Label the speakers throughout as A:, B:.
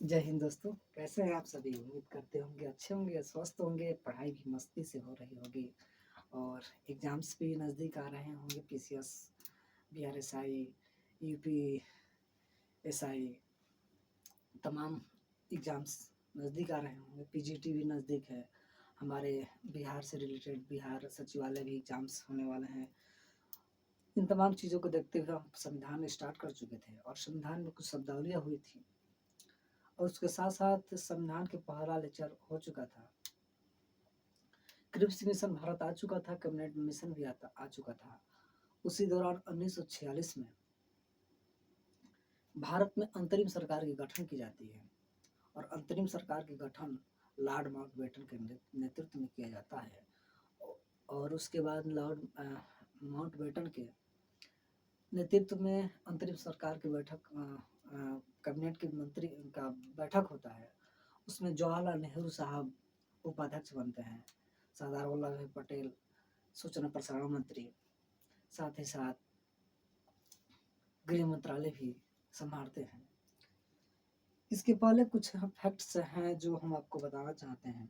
A: जय हिंद दोस्तों। कैसे हैं आप सभी? उम्मीद करते होंगे अच्छे होंगे, स्वस्थ होंगे, पढ़ाई भी मस्ती से हो रही होगी और एग्ज़ाम्स भी नज़दीक आ रहे होंगे। पीसीएस, बीआरएसआई, यूपीएसआई, तमाम एग्ज़ाम्स नज़दीक आ रहे होंगे। पीजीटी भी नज़दीक है। हमारे बिहार से रिलेटेड बिहार सचिवालय भी एग्ज़ाम्स होने वाले हैं। इन तमाम चीज़ों को देखते हुए हम संविधान स्टार्ट कर चुके थे और संविधान में कुछ शब्दावलियाँ हुई थी और उसके साथ-साथ संविधान के पहला लेक्चर हो चुका था। क्रिप्स मिशन भारत आ चुका था, कैबिनेट मिशन भी आ चुका था। उसी दौरान 1946 में भारत में अंतरिम सरकार की गठन की जाती है और अंतरिम सरकार के गठन लॉर्ड माउंटबेटन के नेतृत्व में किया जाता है और उसके बाद लॉर्ड माउंटबेटन के नेतृत्व में अंतरिम सरकार की बैठक कैबिनेट के मंत्री का बैठक होता है। उसमें जवाहरलाल नेहरू साहब उपाध्यक्ष बनते हैं, सरदार वल्लभ भाई पटेल सूचना प्रसारण मंत्री, साथ ही साथ गृह मंत्रालय भी संभालते हैं। इसके पहले कुछ फैक्ट्स हैं जो हम आपको बताना चाहते हैं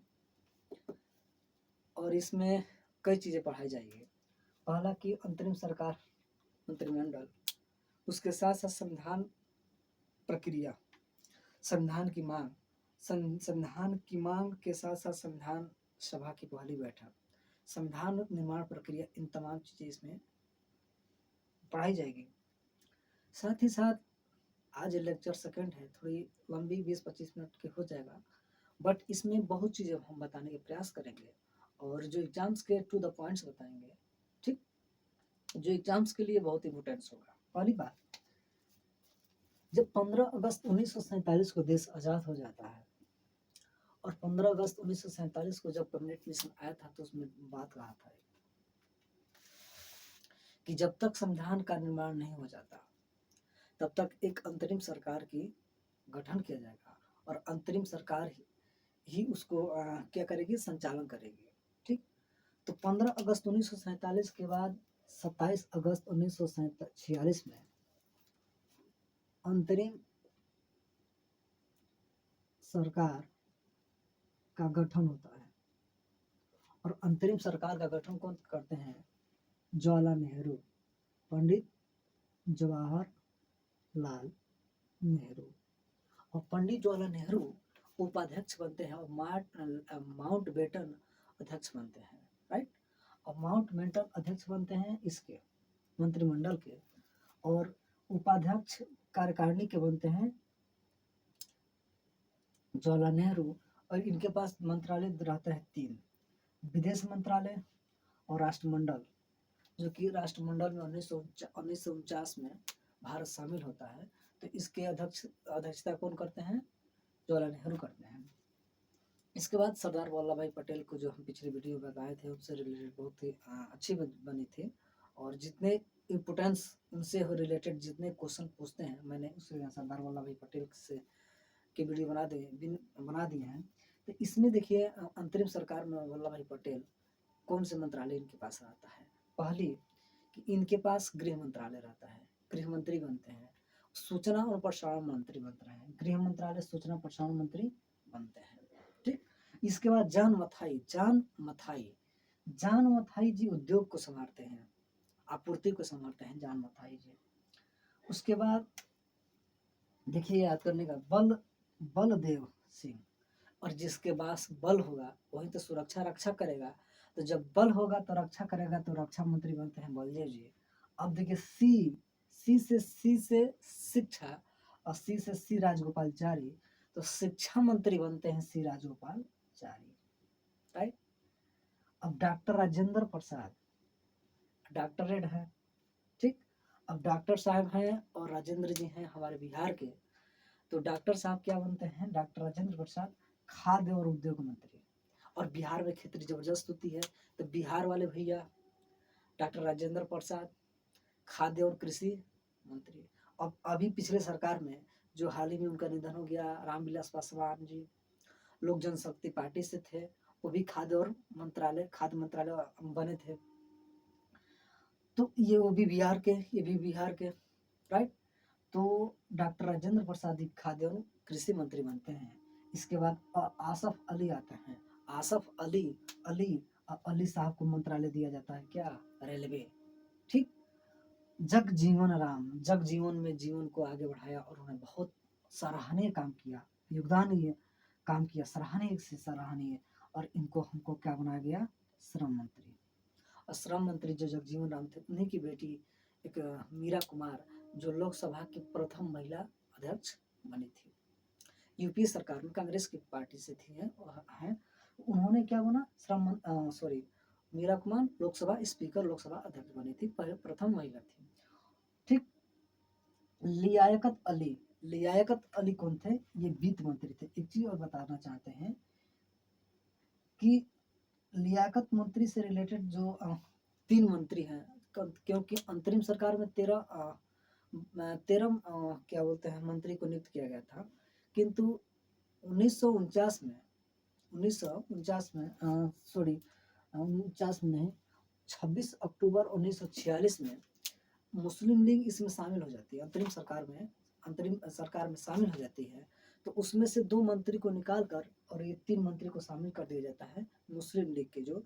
A: और इसमें कई चीज़ें पढ़ाई जाएगी। पहला कि अंतरिम सरकार मंत्रिमंडल, उसके साथ साथ संविधान प्रक्रिया, संविधान की मांग, संविधान की मांग के साथ साथ संविधान सभा की पहली बैठक, संविधान निर्माण प्रक्रिया, इन तमाम चीज़ें इसमें पढ़ाई जाएगी। साथ ही साथ आज लेक्चर सेकंड है, थोड़ी लंबी 20-25 मिनट की हो जाएगा, बट इसमें बहुत चीज़ें हम बताने के प्रयास करेंगे और जो एग्जाम्स के टू द पॉइंट्स बताएंगे, ठीक, जो एग्जाम्स के लिए बहुत इंपॉर्टेंस होगा। पहली बात, जब 15 अगस्त 1947 को देश आज़ाद हो जाता है और 15 अगस्त 1947 को जब कैबिनेट मिशन आया था तो उसमें बात कहा था कि जब तक संविधान का निर्माण नहीं हो जाता तब तक एक अंतरिम सरकार की गठन किया जाएगा और अंतरिम सरकार ही उसको क्या करेगी, संचालन करेगी। ठीक, तो 15 अगस्त 1947 के बाद 27 अगस्त 1946 में अंतरिम सरकार का गठन होता है और अंतरिम सरकार का गठन कौन करते हैं? जवाहरलाल नेहरू, पंडित जवाहरलाल नेहरू। और पंडित जवाहरलाल नेहरू उपाध्यक्ष बनते हैं और माउंटबेटन अध्यक्ष बनते हैं, राइट। और माउंटबेटन अध्यक्ष बनते हैं इसके मंत्रिमंडल के और उपाध्यक्ष कार्यकारिणी के बनते हैं जवाहरलाल नेहरू। और इनके पास मंत्रालय रहता है 3, विदेश मंत्रालय और राष्ट्रमंडल, जो कि राष्ट्रमंडल में 1949 में भारत शामिल होता है। तो इसके अध्यक्षता कौन करते हैं? जवाहरलाल नेहरू करते हैं। इसके बाद सरदार वल्लभ भाई पटेल को, जो हम पिछले वीडियो में बताए थे, उनसे रिलेटेड बहुत ही अच्छी बनी थी और जितने इम्पोर्टेंस उनसे रिलेटेड जितने क्वेश्चन पूछते हैं, मैंने उसे सरदार वल्लभ भाई पटेल से की वीडियो बना दिए हैं। तो इसमें देखिए, अंतरिम सरकार में वल्लभ भाई पटेल कौन से मंत्रालय इनके पास रहता है? पहली कि इनके पास गृह मंत्रालय रहता है, गृह मंत्री बनते हैं। सूचना और प्रसारण मंत्री बनते हैं, गृह मंत्रालय सूचना प्रसारण मंत्री बनते हैं। ठीक, इसके बाद जान मथाई जी उद्योग को संभालते हैं, आपूर्ति को संभालते हैं जान मथाई जी। उसके बाद देखिए, याद करने का, बलदेव सिंह, और जिसके पास बल होगा वही तो सुरक्षा रक्षा करेगा। तो जब बल होगा तो रक्षा करेगा, तो रक्षा मंत्री बनते हैं बलदेव जी। अब देखिए, सी से शिक्षा और सी से सी राजगोपालचारी, तो शिक्षा मंत्री बनते हैं सी राजगोपालचारी, राइट। अब डॉक्टर राजेंद्र प्रसाद डॉक्टरेट है, ठीक। अब डॉक्टर साहब हैं और राजेंद्र जी हैं हमारे बिहार के, तो डॉक्टर साहब क्या बनते हैं? डॉक्टर राजेंद्र प्रसाद खाद्य और उद्योग मंत्री। और बिहार में खेती जबरदस्त होती है, तो बिहार वाले भैया डॉक्टर राजेंद्र प्रसाद खाद्य और कृषि मंत्री। अब अभी पिछले सरकार में जो हाल ही में उनका निधन हो गया, रामविलास पासवान जी, लोक जनशक्ति पार्टी से थे, वो भी खाद्य मंत्रालय बने थे। तो ये भी बिहार के, राइट। तो डॉक्टर राजेंद्र प्रसाद ही खाद्य एवं कृषि मंत्री बनते हैं। इसके बाद आसफ अली आते हैं। आसफ अली अली अली साहब को मंत्रालय दिया जाता है क्या, रेलवे। ठीक। जगजीवन राम, जगजीवन में जीवन को आगे बढ़ाया और उन्होंने बहुत सराहनीय काम किया, योगदान काम किया, सराहनीय से सराहनीय। और इनको हमको क्या बनाया गया, श्रम मंत्री। और श्रम मंत्री जो जगजीवन राम थे, उन्हीं की बेटी एक मीरा कुमार, जो लोकसभा की प्रथम महिला अध्यक्ष बनी थी। यूपीए सरकार में कांग्रेस की पार्टी से थी हैं। उन्होंने क्या बना, मीरा कुमार लोकसभा स्पीकर, लोकसभा अध्यक्ष बनी थी, प्रथम महिला थी। ठीक। लियाकत अली, लियाकत अली कौन थे, ये वित्त मंत्री थे। एक चीज और बताना चाहते हैं कि लियाकत मंत्री से रिलेटेड जो 3 मंत्री हैं, क्योंकि अंतरिम सरकार में 13 क्या बोलते हैं मंत्री को नियुक्त किया गया था, किंतु 1949 में 1949 में नहीं, 26 अक्टूबर 1946 में मुस्लिम लीग इसमें शामिल हो जाती है, अंतरिम सरकार में शामिल हो जाती है। तो उसमें से 2 मंत्री को निकाल कर और ये 3 मंत्री को शामिल कर दिया जाता है, मुस्लिम लीग के जो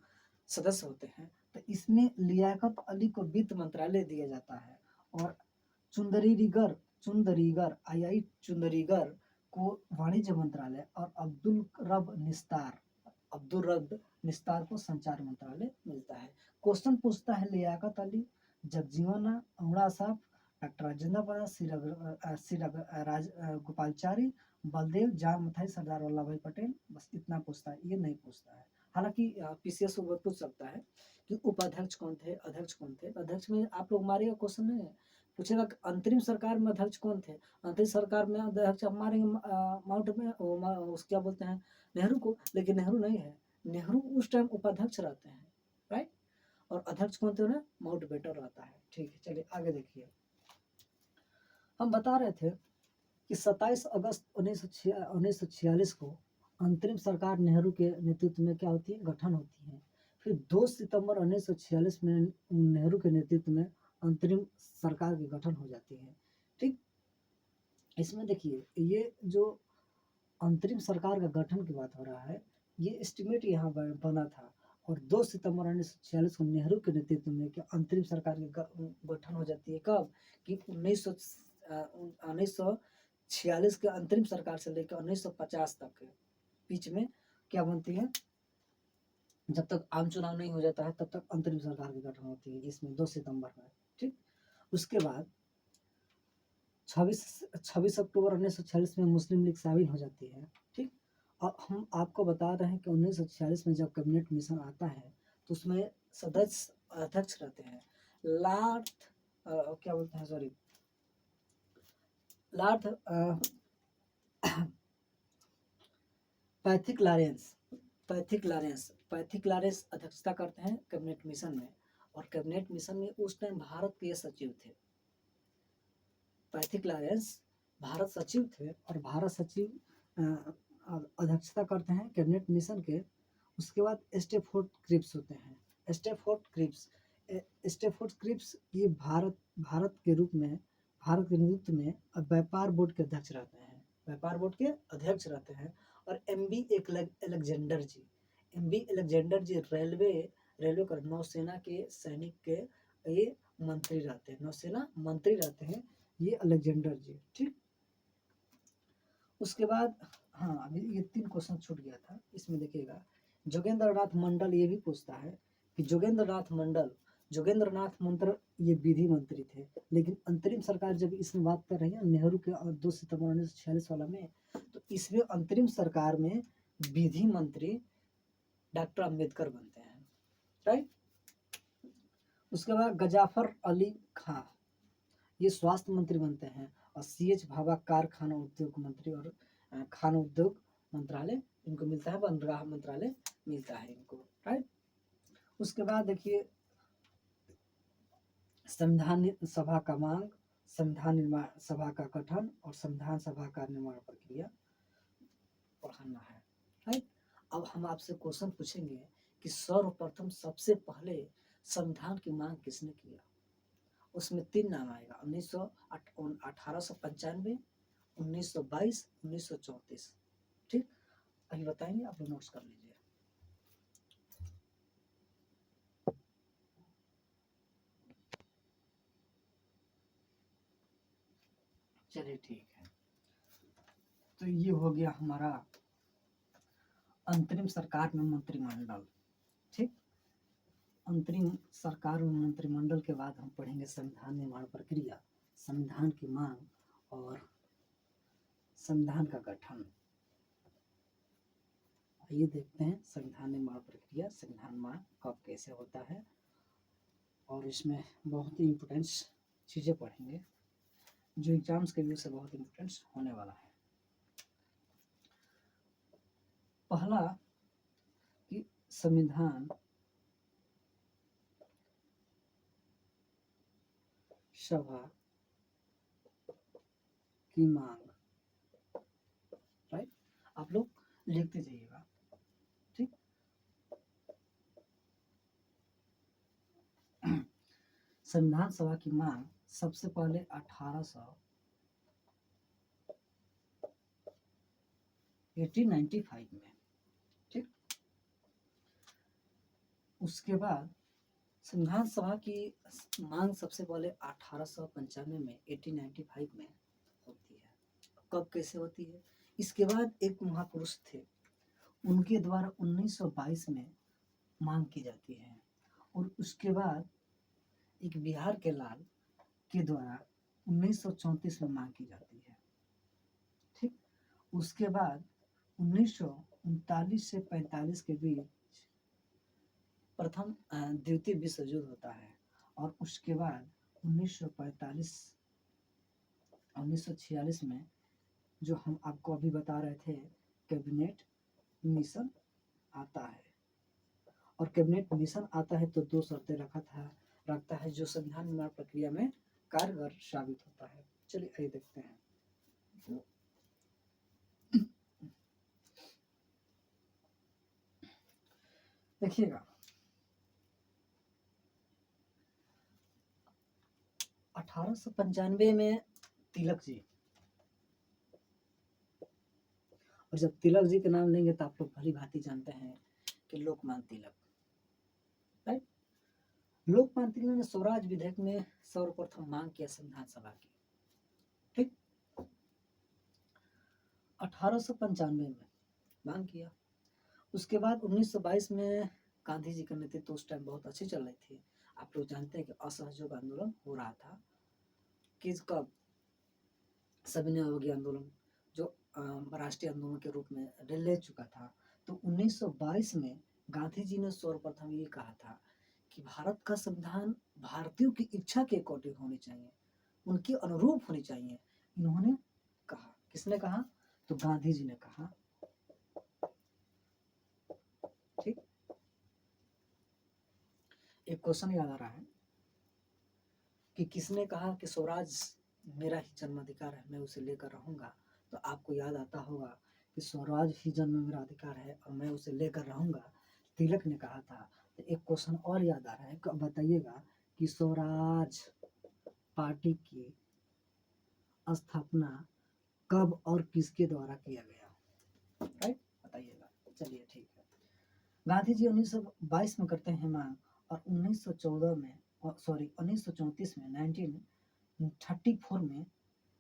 A: सदस्य होते हैं। तो इसमें लियाकत अली को वित्त मंत्रालय दिया जाता है और चुंदरीगर चुंदरीगर को वाणिज्य मंत्रालय और अब्दुल रब निस्तार को संचार मंत्रालय मिलता है। क्वेश्चन पूछता है लियाकत अली, जगजीवन अमड़ा साहब, डॉक्टर राजेंद्र प्रसाद, गोपालचारी, बलदेव, जान मथाई, सरदार वल्लभ भाई पटेल, बस इतना पूछता है, ये नहीं पूछता है। हालांकि पीसीएस वो पूछ सकता है कि उपाध्यक्ष कौन थे, अध्यक्ष कौन थे। अध्यक्ष में आप लोग मारेगा क्वेश्चन नहीं है, पूछेगा अंतरिम सरकार में अध्यक्ष कौन थे। अंतरिम सरकार में अध्यक्ष हम मारेंगे माउंट में क्या बोलते हैं, नेहरू को, लेकिन नेहरू नहीं है, नेहरू उस टाइम उपाध्यक्ष रहते हैं, राइट। और अध्यक्ष कौन थे, उन्हें माउंट बेटर रहता है। ठीक है, चलिए आगे देखिए। हम बता रहे थे कि 27 अगस्त 1946 को अंतरिम सरकार नेहरू के नेतृत्व में क्या होती है, गठन होती है। फिर 2 सितंबर 1946 में नेहरू के नेतृत्व में अंतरिम सरकार की गठन हो जाती है। ठीक। इसमें देखिए, ये जो अंतरिम सरकार का गठन की बात हो रहा है, ये एस्टिमेट यहाँ बना था। और 2 सितंबर 1946 को नेहरू के नेतृत्व में क्या अंतरिम सरकार की गठन हो जाती है। कब कि 1946 के अंतरिम सरकार से लेकर 1950 तक के बीच में क्या बनती है, जब तक आम चुनाव नहीं हो जाता है तब तक अंतरिम सरकार की गठन होती है, इसमें 2 सितंबर में। ठीक। उसके बाद 26 अक्टूबर 1946 में मुस्लिम लीग शामिल हो जाती है। ठीक। और हम आपको बता रहे हैं कि 1946 में जब कैबिनेट मिशन आता है तो उसमें सदस्य अध्यक्ष रहते हैं लॉर्ड पैथिक लॉरेंस अध्यक्षता करते हैं कैबिनेट मिशन में। और कैबिनेट मिशन में उस टाइम भारत के सचिव थे, पैथिक लॉरेंस भारत सचिव थे। और भारत सचिव अध्यक्षता करते हैं कैबिनेट मिशन के। उसके बाद स्टेफोर्ड क्रिप्स होते हैं। स्टेफोर्ड क्रिप्स ये भारत के नेतृत्व में व्यापार बोर्ड के अध्यक्ष रहते हैं। और एमबी अलेक्जेंडर जी रेलवे कर नौसेना के सैनिक के ये मंत्री रहते हैं, नौसेना मंत्री रहते हैं ये अलेक्जेंडर जी। ठीक। उसके बाद अभी ये 3 क्वेश्चन छूट गया था, इसमें देखिएगा। जोगेंद्र नाथ मंडल ये भी पूछता है कि जोगेंद्र नाथ मंडल ये विधि मंत्री थे, लेकिन अंतरिम सरकार जब इसमें बात कर रही है नेहरू के 2 सितंबर 1946 वाला में, तो इसमें अंतरिम सरकार में विधि मंत्री डॉक्टर अंबेडकर बनते हैं, राइट। उसके बाद गजाफर अली खां ये स्वास्थ्य मंत्री बनते हैं। और CH भाभा कारखाना उद्योग मंत्री और खान उद्योग मंत्रालय इनको मिलता है, बंदरगाह मंत्रालय मिलता है इनको, राइट। उसके बाद देखिए संविधान सभा का मांग, संविधान निर्माण सभा का गठन और संविधान सभा का निर्माण प्रक्रिया पढ़ाना है, राइट। अब हम आपसे क्वेश्चन पूछेंगे कि सर्वप्रथम सबसे पहले संविधान की मांग किसने किया। उसमें 3 नाम आएगा, 1895, 1922, 1934। ठीक, अभी बताएंगे, आप लोग नोट्स कर लीजिए। चलिए ठीक है, तो ये हो गया हमारा अंतरिम सरकार में मंत्रिमंडल। ठीक, अंतरिम सरकार में मंत्रिमंडल के बाद हम पढ़ेंगे संविधान निर्माण प्रक्रिया, संविधान की मांग और संविधान का गठन। आइए देखते हैं संविधान निर्माण प्रक्रिया, संविधान मांग कब कैसे होता है, और इसमें बहुत ही इम्पोर्टेंट चीज़ें पढ़ेंगे जो एग्जाम्स के व्यू से बहुत इम्पोर्टेंट होने वाला है। पहला कि संविधान सभा की मांग, राइट, आप लोग लिखते जाइएगा। ठीक, संविधान सभा की मांग सबसे पहले 1895 में। ठीक, उसके बाद संविधान सभा की मांग सबसे पहले 1895 में 1895 में होती है। कब कैसे होती है, इसके बाद एक महापुरुष थे, उनके द्वारा 1922 में मांग की जाती है, और उसके बाद एक बिहार के लाल के द्वारा 1934 में मांग की जाती है। ठीक, उसके बाद 1939 से 45 के बीच प्रथम द्वितीय विश्व युद्ध होता है, और उसके बाद 1946 में जो हम आपको अभी बता रहे थे कैबिनेट मिशन आता है, और कैबिनेट मिशन आता है तो 2 शर्तें रखता है जो संविधान निर्माण प्रक्रिया में कारगर साबित होता है। चलिए आइए देखते हैं। देखिएगा, 1895 में तिलक जी, और जब तिलक जी के नाम लेंगे तो आप लोग भली भांति जानते हैं कि लोकमान्य तिलक, राइट। लोकमान्य तिलक ने स्वराज विधेयक में सर्वप्रथम मांग किया संविधान सभा की। ठीक, 1895 में मांग किया। उसके बाद 1922 में गांधी जी का नेतृत्व उस टाइम बहुत अच्छी चल रही थी। आप लोग जानते हैं कि असहयोग आंदोलन हो रहा था, किसका, सविनय अवज्ञा आंदोलन, जो राष्ट्रीय आंदोलन के रूप में ले चुका था। तो 1922 में गांधी जी ने सर्वप्रथम ये कहा था कि भारत का संविधान भारतीयों की इच्छा के अकॉर्डिंग होनी चाहिए, उनके अनुरूप होनी चाहिए। इन्होंने कहा, किसने कहा, तो गांधी जी ने कहा। ठीक, एक क्वेश्चन याद आ रहा है कि किसने कहा कि स्वराज मेरा ही जन्माधिकार है, मैं उसे लेकर रहूंगा। तो आपको याद आता होगा कि स्वराज ही जन्म मेरा अधिकार है और मैं उसे लेकर रहूंगा, तिलक ने कहा था। तो एक क्वेश्चन और याद आ रहा है, बताइएगा कि स्वराज पार्टी की स्थापना कब और किसके द्वारा किया गया, राइट, बताइएगा। चलिए ठीक है, गांधी जी 1922 में करते हैं मांग, और 1934 में 1934 में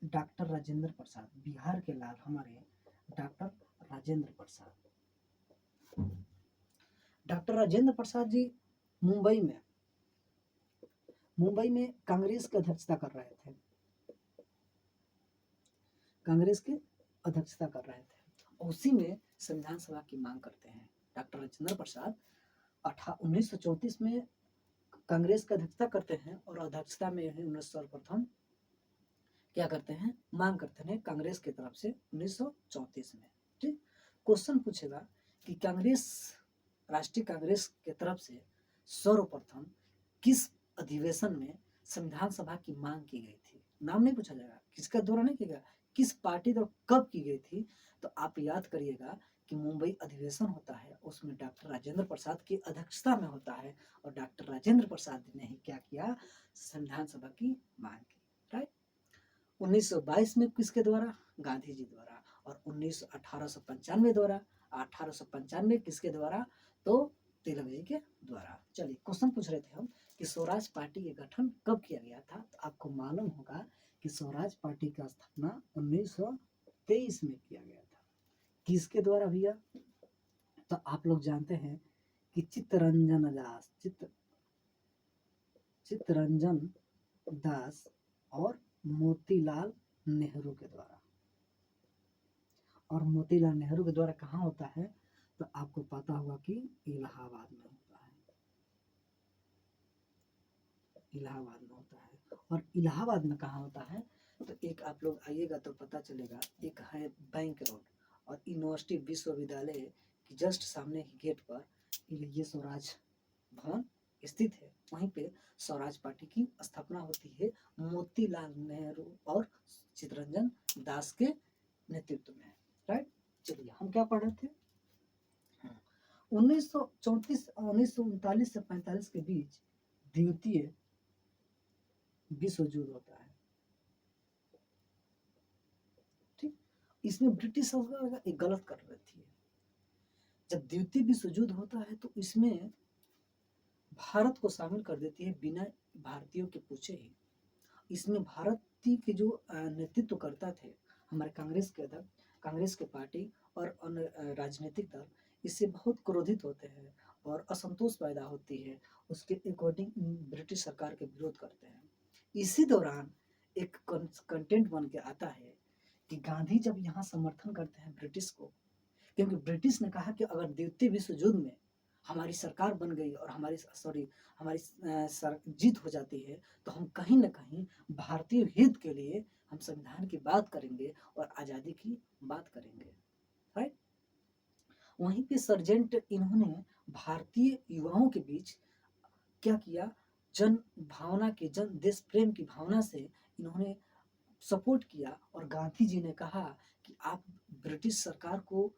A: डॉक्टर राजेंद्र प्रसाद, बिहार के लाल हमारे डॉक्टर राजेंद्र प्रसाद, डॉक्टर राजेंद्र प्रसाद जी मुंबई में कांग्रेस की अध्यक्षता कर रहे थे, उसी में संविधान सभा की मांग करते हैं। डॉक्टर राजेंद्र प्रसाद 1934 में कांग्रेस की अध्यक्षता करते हैं, और अध्यक्षता में उन्हें सर्वप्रथम क्या करते हैं, मांग करते हैं कांग्रेस की तरफ से 1934 में। ठीक, क्वेश्चन पूछेगा कि कांग्रेस, राष्ट्रीय कांग्रेस की तरफ से सर्वप्रथम किस अधिवेशन में संविधान सभा की मांग की गई थी। नाम नहीं पूछा जाएगा, किसका द्वारा नहीं किया गया, किस पार्टी द्वारा कब की गई थी। तो आप याद करिएगा कि मुंबई अधिवेशन होता है, उसमें डॉक्टर राजेंद्र प्रसाद की अध्यक्षता में होता है, और डॉक्टर राजेंद्र प्रसाद ने ही क्या किया, संविधान सभा की मांग की। राइट। 1922 में किसके द्वारा, गांधी जी द्वारा, और 1895 द्वारा, 1895 किसके द्वारा, तो तिलक जी के द्वारा। चलिए क्वेश्चन पूछ रहे थे हम कि स्वराज पार्टी का गठन कब किया गया था, तो आपको मालूम होगा कि स्वराज पार्टी का स्थापना 1923 में किया गया था। किसके द्वारा भैया, तो आप लोग जानते हैं कि चित्तरंजन दास और मोतीलाल नेहरू के द्वारा। और मोतीलाल नेहरू के द्वारा कहाँ होता है, तो आपको पता होगा कि इलाहाबाद में होता है, इलाहाबाद में होता है। और इलाहाबाद में कहाँ होता है, तो एक आप लोग आइएगा तो पता चलेगा, एक है बैंक रोड, और यूनिवर्सिटी विश्वविद्यालय की जस्ट सामने ही गेट पर ये स्वराज भवन स्थित है। वहीं पे स्वराज पार्टी की स्थापना होती है मोतीलाल नेहरू और चित्तरंजन दास के नेतृत्व में। राइट। चलिए हम क्या पढ़ रहे थे, 1939 से 45 के बीच द्वितीय विश्व युद्ध होता है। ठीक। इसमें ब्रिटिश सरकार एक गलत कर रही थी। जब द्वितीय विश्व युद्ध होता है तो इसमें भारत को शामिल कर देती है बिना भारतीयों के पूछे ही। इसमें भारतीय के जो नेतृत्व करता थे, हमारे कांग्रेस के अध्यक्ष, कांग्रेस के पार्टी और अन्य राजनीतिक दल इससे बहुत क्रोधित होते हैं और असंतोष पैदा होती है, उसके अकॉर्डिंग ब्रिटिश सरकार के विरोध करते हैं। इसी दौरान एक कंटेंट बन के आता है कि गांधी जब यहाँ समर्थन करते हैं ब्रिटिश को, क्योंकि ब्रिटिश ने कहा कि अगर द्वितीय विश्व युद्ध में हमारी सरकार बन गई और हमारी जीत हो जाती है, तो हम कहीं ना कहीं भारतीय हित के लिए हम संविधान की बात करेंगे और आज़ादी की बात करेंगे। राइट। वहीं पे सर्जेंट इन्होंने भारतीय युवाओं के बीच क्या किया, जन भावना के, जन देश प्रेम की भावना से इन्होंने सपोर्ट किया, और गांधी जी ने कहा कि आप ब्रिटिश सरकार को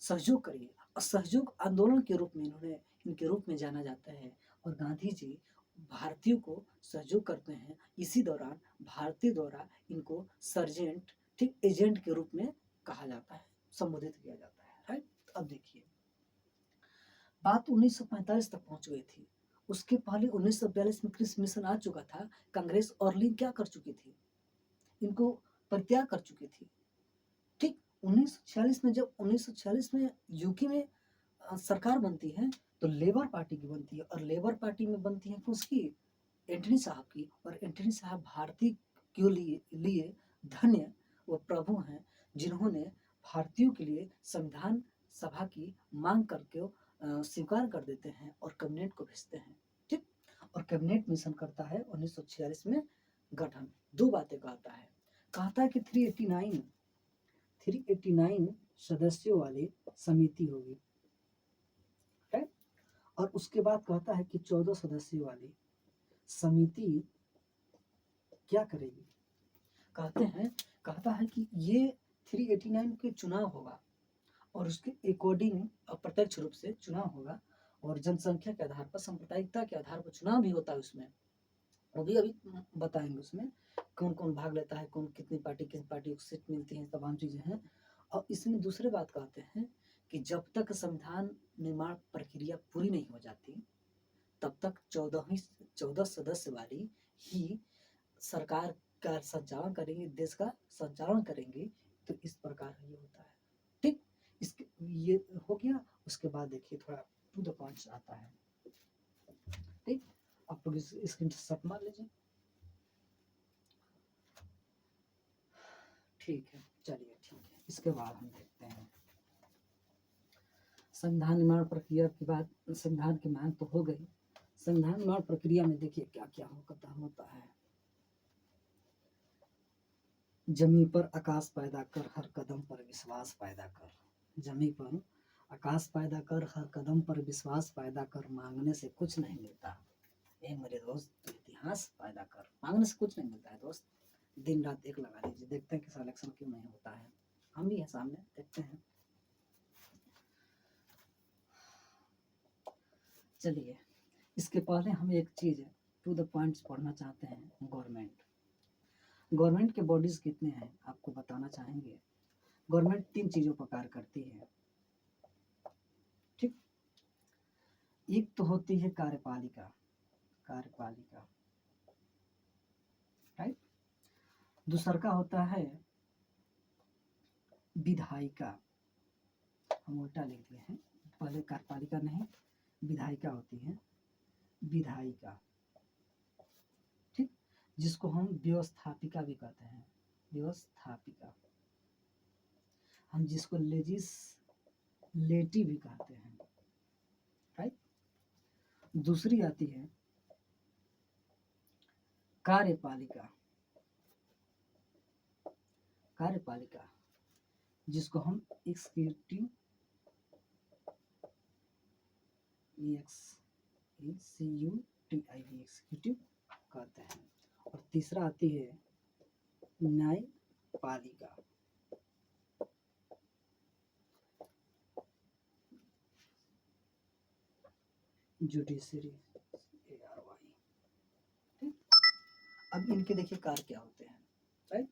A: सहयोग करिए। असहयोग आंदोलन के रूप में इनके रूप में जाना जाता है, और गांधी जी भारतीयों को सहयोग करते हैं। इसी दौरान भारतीय द्वारा इनको सर्जेंट, ठीक, एजेंट के रूप में कहा जाता है, संबोधित किया जाता है। राइट। अब देखिए बात 1945 तक पहुंच गई थी। उसके पहले 1942 में क्रिस मिशन आ चुका था। कांग्रेस अर्ली क्या कर चुकी थी, इनको परित्याग कर चुकी थी। ठीक। 1946 में, जब 1946 में यूके में सरकार बनती है तो लेबर पार्टी की बनती है, और लेबर पार्टी में बनती है उसकी एंटनी साहब की, और एंटनी साहब भारतीय के लिए धन्य वो प्रभु हैं जिन्होंने भारतीयों के लिए संविधान सभा की मांग करके स्वीकार कर देते हैं और कैबिनेट को भेजते हैं। ठीक। और कैबिनेट मिशन करता है 1946 में गठन। दो बातें कहता है कि 389 सदस्यों वाली समिति होगी। और उसके बाद कहता है कि 14 सदस्यों वाली समिति क्या करेगी, कहता है कि ये 389 के चुनाव होगा, और उसके अकॉर्डिंग अप्रत्यक्ष रूप से चुनाव होगा, और जनसंख्या के आधार पर, सांप्रदायिकता के आधार पर चुनाव भी होता है उसमें, वो भी अभी बताएंगे उसमें कौन कौन भाग लेता है, कौन किस पार्टी को सीट मिलती है, तमाम चीजें हैं। और इसमें दूसरी बात कहते हैं कि जब तक संविधान निर्माण प्रक्रिया पूरी नहीं हो जाती तब तक 14 सदस्य वाली ही सरकार का संचालन करेंगे, देश का संचालन करेंगे। तो इस प्रकार ये होता है। ठीक। इसके ये हो गया। उसके बाद देखिए थोड़ा टू द पॉइंट आता है। ठीक। आप लोग इसकी शॉट मार लीजिए। ठीक है, चलिए ठीक है। इसके बाद हम देखते हैं संविधान निर्माण प्रक्रिया के बाद संविधान की मांग तो हो गई। संविधान निर्माण प्रक्रिया में देखिए क्या क्या होता है। जमी पर आकाश पैदा कर, हर कदम पर विश्वास पैदा कर। जमी पर आकाश पैदा कर, हर कदम पर विश्वास पैदा कर, मांगने से कुछ नहीं मिलता ए मेरे दोस्त, तो इतिहास पैदा कर। मांगने से कुछ नहीं मिलता है दोस्त, दिन रात एक लगा दीजिए, देखते हैं कि सिलेक्शन क्यों नहीं होता है। हम भी हैं सामने, देखते हैं। चलिए, इसके पहले हम एक चीज़ टू द पॉइंट्स पढ़ना चाहते हैं। गवर्नमेंट के बॉडीज़ कितने हैं आपको बताना चाहेंगे। गवर्नमेंट 3 चीज़ों पर कार्य करती है, ठीक। एक तो होती है कार्यपालिका, राइट। दूसरा का होता है विधायिका, हम उल्टा लिख दिए हैं, पहले कार्यपालिका नहीं विधायिका होती है, विधायिका, ठीक, जिसको हम व्यवस्थापिका भी कहते हैं, व्यवस्थापिका, हम जिसको लेजिस्लेटिव भी कहते हैं, राइट। दूसरी आती है कार्यपालिका, जिसको हम एग्जीक्यूटिव, एग्जीक्यूटिव कहते हैं। और तीसरा आती है न्यायपालिका, जुडिशरी, ठीक। अब इनके देखिए कार्य क्या होते हैं, राइट।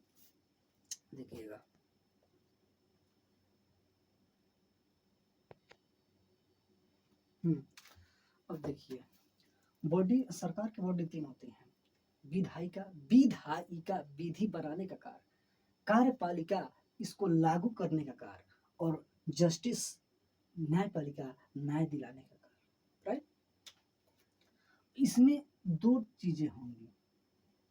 A: देखिएगा, अब देखिए बॉडी, सरकार की बॉडी 3 होती हैं। विधायिका, विधि बनाने का कार्य, कार्यपालिका इसको लागू करने का कार्य, और जस्टिस न्यायपालिका न्याय दिलाने का कार्य, राइट। इसमें 2 चीजें होंगी,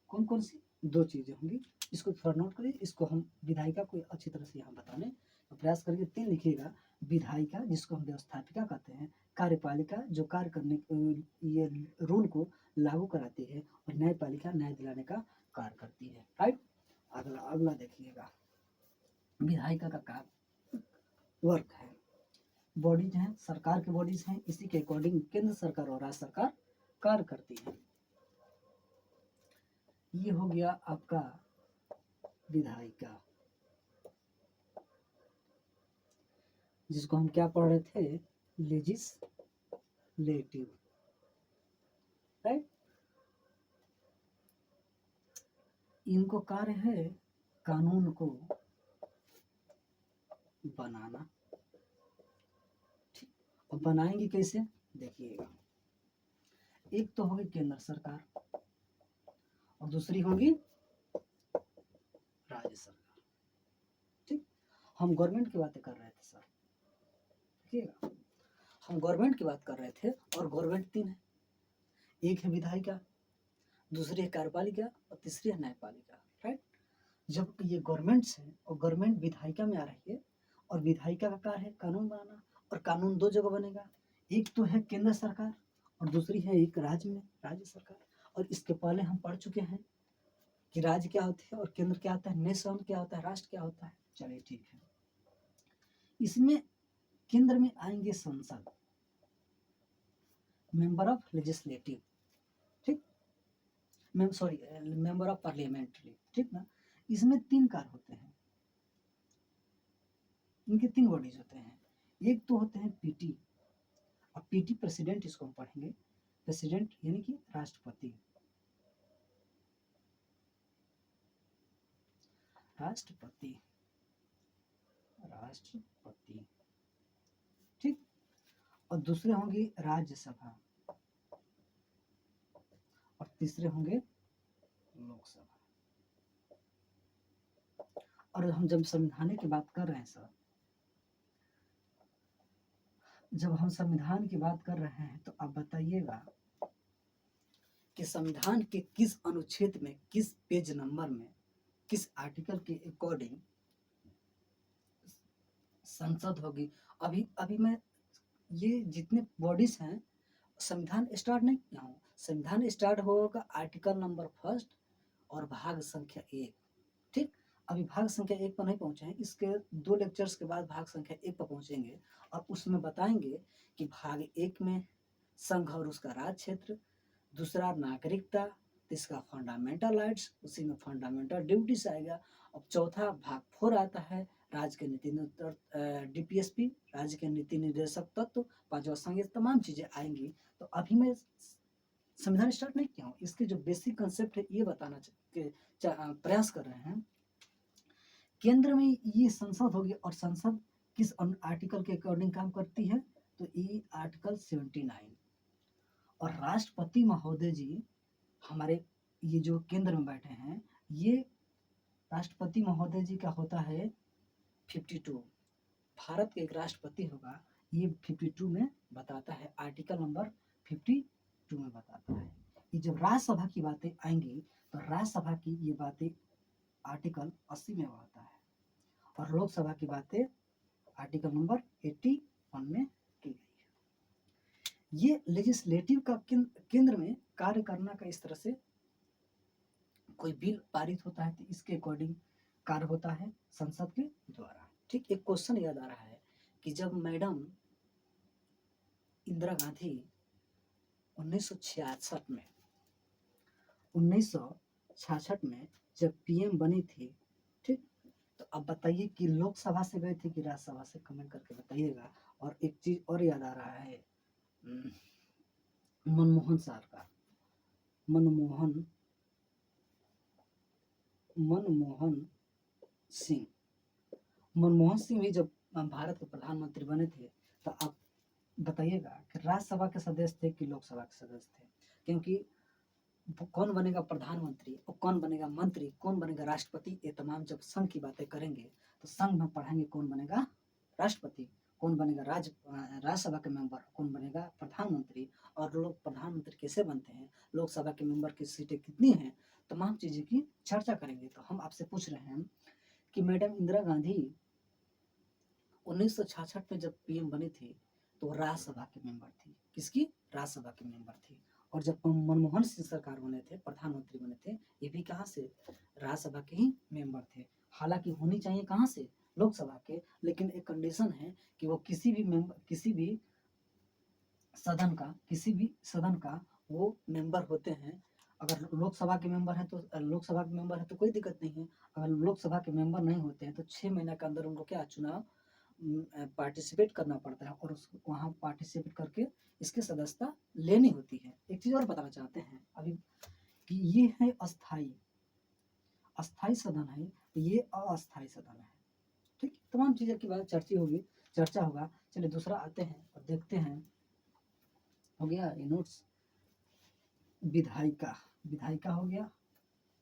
A: कौन कौन सी 2 चीजें होंगी, इसको थोड़ा नोट करिए। इसको हम विधायिका को अच्छी तरह से यहाँ बताने का प्रयास करिए। 3 लिखिएगा, विधायिका जिसको हम व्यवस्थापिका कहते हैं, कार्यपालिका जो कार्य करने ये रूल को लागू कराती है, और न्यायपालिका न्याय दिलाने का कार्य करती है, राइट। अगला देखिएगा, विधायिका का कार्य वर्क है, बॉडीज हैं, सरकार के बॉडीज हैं, इसी के अकॉर्डिंग केंद्र सरकार और राज्य सरकार कार्य करती है। ये हो गया आपका विधायिका, जिसको हम क्या पढ़ रहे थे, लेजिस्लेटिव, राइट। इनको कार्य है कानून को बनाना, ठीक। और बनाएंगे कैसे, देखिएगा, एक तो होगी केंद्र सरकार और दूसरी होगी राज्य सरकार, ठीक। हम गवर्नमेंट की बातें कर रहे थे सर, देखिएगा, हम गवर्नमेंट की बात कर रहे थे, और गवर्नमेंट 3 है, एक है विधायिका, दूसरी है कार्यपालिका, और तीसरी है न्यायपालिका, राइट। जब ये गवर्नमेंट्स है और गवर्नमेंट विधायिका में आ रही है, और विधायिका का कार्य है कानून बनाना, और कानून 2 जगह बनेगा, एक तो है केंद्र सरकार और दूसरी है एक राज्य में राज्य सरकार। और इसके पहले हम पढ़ चुके हैं कि राज्य क्या होते हैं और केंद्र क्या होता है, नेशन क्या होता है, राष्ट्र क्या होता है। चलिए ठीक है, इसमें केंद्र में आएंगे संसद, मेंबर ऑफ लेजिस्लेटिव, ठीक, मेंबर ऑफ पार्लियामेंट्री, ठीक ना। इसमें 3 कार्य होते हैं, इनके 3 बॉडीज होते हैं। एक तो होते हैं पीटी, अब पीटी प्रेसिडेंट इसको हम पढ़ेंगे, प्रेसिडेंट यानी कि राष्ट्रपति, राष्ट्रपति, ठीक। और दूसरे होंगे राज्यसभा, और तीसरे होंगे लोकसभा। और हम जब संविधान की बात कर रहे हैं सर, जब हम संविधान की बात कर रहे हैं, तो आप बताइएगा कि संविधान के किस अनुच्छेद में, किस पेज नंबर में, किस आर्टिकल के अकॉर्डिंग संसद होगी। अभी मैं ये जितने बॉडीज हैं, संविधान स्टार्ट नहीं किया हूँ, संविधान स्टार्ट होगा आर्टिकल नंबर 1 और भाग संख्या 1, ठीक। अभी भाग संख्या 1 पर नहीं पहुंचे हैं, इसके 2 लेक्चर्स के बाद भाग संख्या 1 पर पहुंचेंगे, और उसमें बताएंगे कि भाग 1 में संघ और उसका राज क्षेत्र, दूसरा नागरिकता, तीसरा फंडामेंटल राइट्स, उसी में फंडामेंटल ड्यूटीज आएगा, और चौथा भाग 4 आता है राज्य के नीति DPSP, राज्य के नीति निर्देशक तत्व, पांचवा संघ, ये तमाम चीजें आएंगी। तो अभी मैं संविधान स्टार्ट नहीं किया हूँ, इसके जो बेसिक कंसेप्ट है ये बताना प्रयास कर रहे हैं। केंद्र में ये संसद होगी और संसद किस आर्टिकल के अकॉर्डिंग काम करती है, तो ये आर्टिकल 79। और राष्ट्रपति महोदय जी हमारे ये जो केंद्र में बैठे हैं, ये राष्ट्रपति महोदय जी का होता है 52। भारत के एक राष्ट्रपति होगा, ये 52 में बताता है, आर्टिकल नंबर 52 में बताता है। ये जब राज्यसभा की बातें आएंगी तो राज्यसभा की ये बातें आर्टिकल 80 में होता है, और लोकसभा की बातें आर्टिकल नंबर 81 में की गई है। ये लेजिस्लेटिव का केंद्र में कार्य करना का इस तरह से कोई बिल पारित होता है तो इसके अकॉर्डिंग कार्य होता है संसद के द्वारा। ठीक, एक क्वेश्चन याद आ रहा है कि जब मैडम इंदिरा गांधी 1966 में जब पीएम बनी थी, ठीक, तो अब बताइए कि लोकसभा से गए थे कि राज्यसभा से, कमेंट करके बताइएगा। और एक चीज और याद आ रहा है, मनमोहन सरकार, मनमोहन सिंह भी जब भारत के प्रधानमंत्री बने थे तो आप बताइएगा कि राज्यसभा के सदस्य थे कि लोकसभा के सदस्य थे, क्योंकि कौन बनेगा प्रधानमंत्री और कौन बनेगा मंत्री, कौन बनेगा राष्ट्रपति, ये तमाम जब संघ की बातें करेंगे तो संघ में पढ़ाएंगे कौन बनेगा राष्ट्रपति, कौन बनेगा राज्यसभा के मेंबर, कौन बनेगा प्रधानमंत्री, और लोग प्रधानमंत्री कैसे बनते हैं, लोकसभा के मेंबर की सीटें कितनी हैं, तमाम चीजें की चर्चा करेंगे। तो हम आपसे पूछ रहे हैं कि मैडम इंदिरा गांधी 1966 में जब पीएम बनी थी तो राज्यसभा के मेंबर थी, किसकी, राज्यसभा के मेंबर थी। और जब मनमोहन सिंह सरकार बने थे, प्रधानमंत्री बने थे, ये भी कहाँ से, राज्यसभा के ही मेंबर थे। हालांकि होनी चाहिए कहाँ से, लोकसभा के, लेकिन एक कंडीशन है कि वो किसी भी सदन का वो मेंबर होते हैं। अगर लोकसभा के मेंबर है तो कोई दिक्कत नहीं है। अगर लोकसभा के मेंबर नहीं होते हैं तो 6 महीने के अंदर उनको क्या, चुनाव पार्टिसिपेट करना पड़ता है, और वहाँ पार्टिसिपेट करके इसकी सदस्यता लेनी होती है। एक चीज और बताना चाहते हैं अभी कि ये है अस्थाई सदन है, ये अस्थाई सदन है। ठीक, तमाम चीजें की बात चर्चा होगा। चलिए दूसरा आते हैं और देखते हैं। हो गया ये नोट्स, विधायिका हो गया,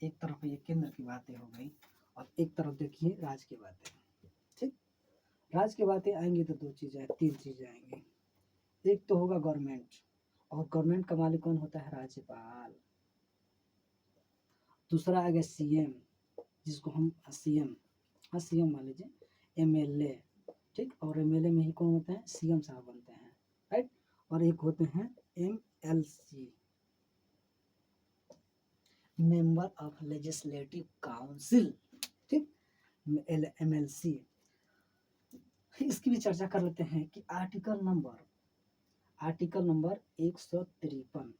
A: एक तरफ ये केंद्र की बातें हो गई, और एक तरफ देखिए राज्य की बातें। ठीक, राज्य की बातें आएंगी तो 3 चीजें आएंगी। एक तो होगा गवर्नमेंट, और गवर्नमेंट का मालिक कौन होता है, राज्यपाल। दूसरा आ गया सीएम, जिसको हम सीएम मान लीजिए, एमएलए, ठीक, और एमएलए में ही कौन होते हैं, सीएम साहब बनते हैं, राइट। और एक होते हैं MLC, member of legislative council, ठीक, एमएलसी। इसकी भी चर्चा कर लेते हैं कि आर्टिकल नंबर 153,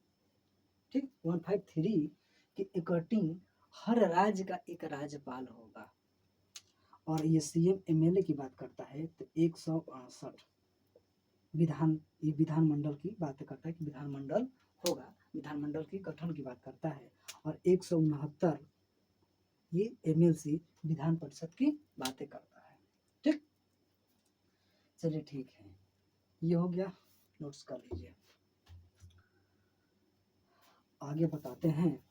A: ठीक, 153 के अकॉर्डिंग हर राज्य का एक राज्यपाल होगा। और ये सीएम एमएलए की बात करता है तो 168 विधानमंडल की बात करता है कि विधानमंडल होगा, विधानमंडल की गठन की बात करता है। और 169 ये एमएलसी विधान परिषद की बातें करता है। ठीक, चलिए ठीक है, ये हो गया, नोट्स कर लीजिए। आगे बताते हैं